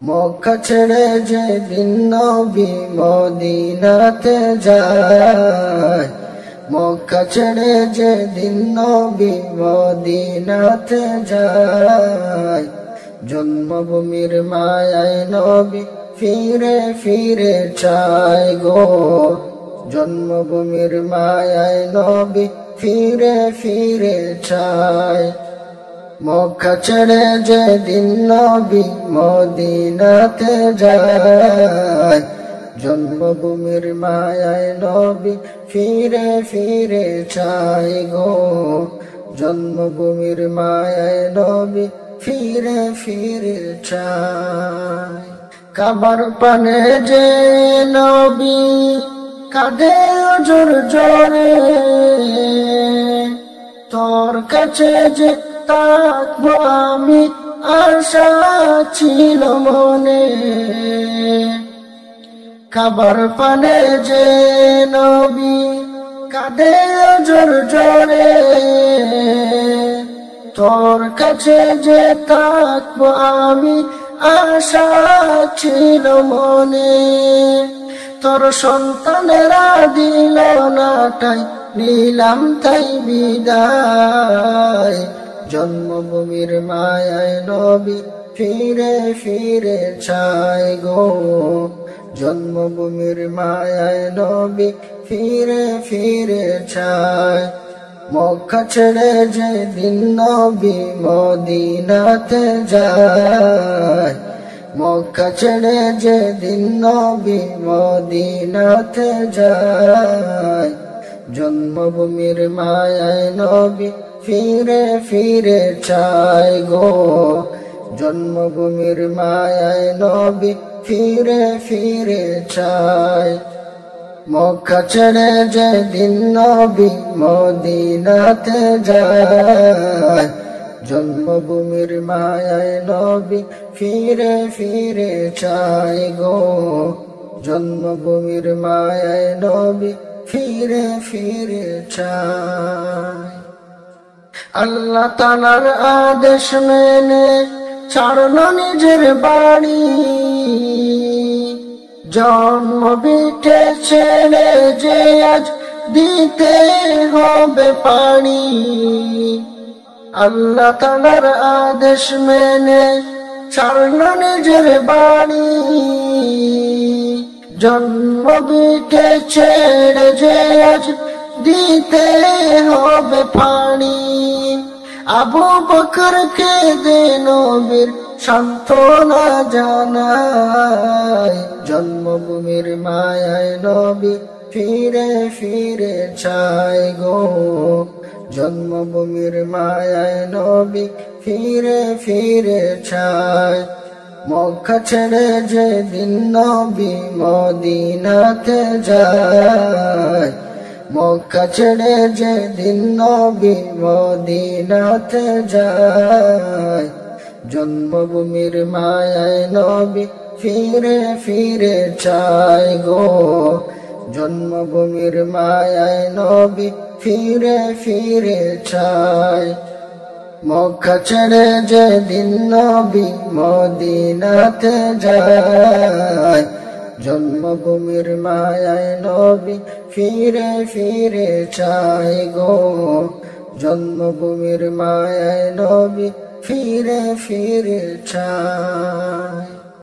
মক্কা ছেড়ে যেদিন নবী মদিনাতে যায়, মক্কা ছেড়ে যেদিন নবী মদিনাতে যায়, জন্মভূমির মায়ায় নবী ফিরে ফিরে চায় গো। জন্মভূমির মায়ায় নবী ফিরে ফিরে চায়। মক্কা ছেড়ে যেদিন নবী মদিনাতে যায়, জন্মভূমির মায়ায় নবী ফিরে ফিরে চায় গো। জন্মভূমির মায়ায় নবী ফিরে ফিরে চায়। কাবার পানে যে নবী কাঁদে জোর জোরে, তোর কাছে যে থাকবো আমি আশা ছিল মনে। কাবার পানে যে নবী কাঁদে জোর জোরে, তোর কাছে যে থাকবো আমি আশা ছিল মনে। তোর সন্তানেরা দিল না তাই নিলাম তাই বিদায়। জন্মভূমির মায়ায় নবী ফিরে ফিরে চায় গো। জন্মভূমির মায়ায় নবী ফিরে ফিরে চায়। মক্কা ছেড়ে যেদিন নবী মদিনাতে যায়, মক্কা ছেড়ে যেদিন নবী মদিনাতে যায়, জন্মভূমির মায়ায় নবী ফিরে ফিরে চায় গো। জন্মভূমির মায়ায় নবী ফিরে ফিরে চায়। মক্কা ছেড়ে যেদিন নবী মদিনাতে যায়, জন্মভূমির মায়ায় নবী ফিরে ফিরে চায় গো। জন্মভূমির মায়ায় নবী ফিরে ফিরে চায়। আল্লাহ তাআলার আদেশ মেনে ছাড়লো নিজের বাড়ি, জন্মভিটে ছেড়ে যে আজ দিতে হবে পানি। আল্লাহ তাআলার আদেশ মেনে ছাড়লো নিজের বাড়ি, জন্মভিটে ছেড়ে যে আজ দিতে হবে পানি। আবু বকরকে দে নবীর সান্ত্বনা জানায়, জন্মভূমির মায়ায় নবী ফিরে ফিরে চায় গো। জন্মভূমির মায়ায় নবী ফিরে ফিরে চায়। মক্কা ছেড়ে যেদিন নবী মদিনাতে যায়, মক্কা ছেড়ে যেদিন নবী মদিনাতে যায়, জন্মভূমির মায়ায় নবী ফিরে ফিরে চায় গো। জন্মভূমির মায়ায় নবী ফিরে ফিরে চায়। মক্কা ছেড়ে যেদিন নবী মদিনাতে যায়, জন্মভূমির মায়ায় নবী ফিরে ফিরে চায় গো। জন্মভূমির মায়ায় নবী ফিরে ফিরে চায়।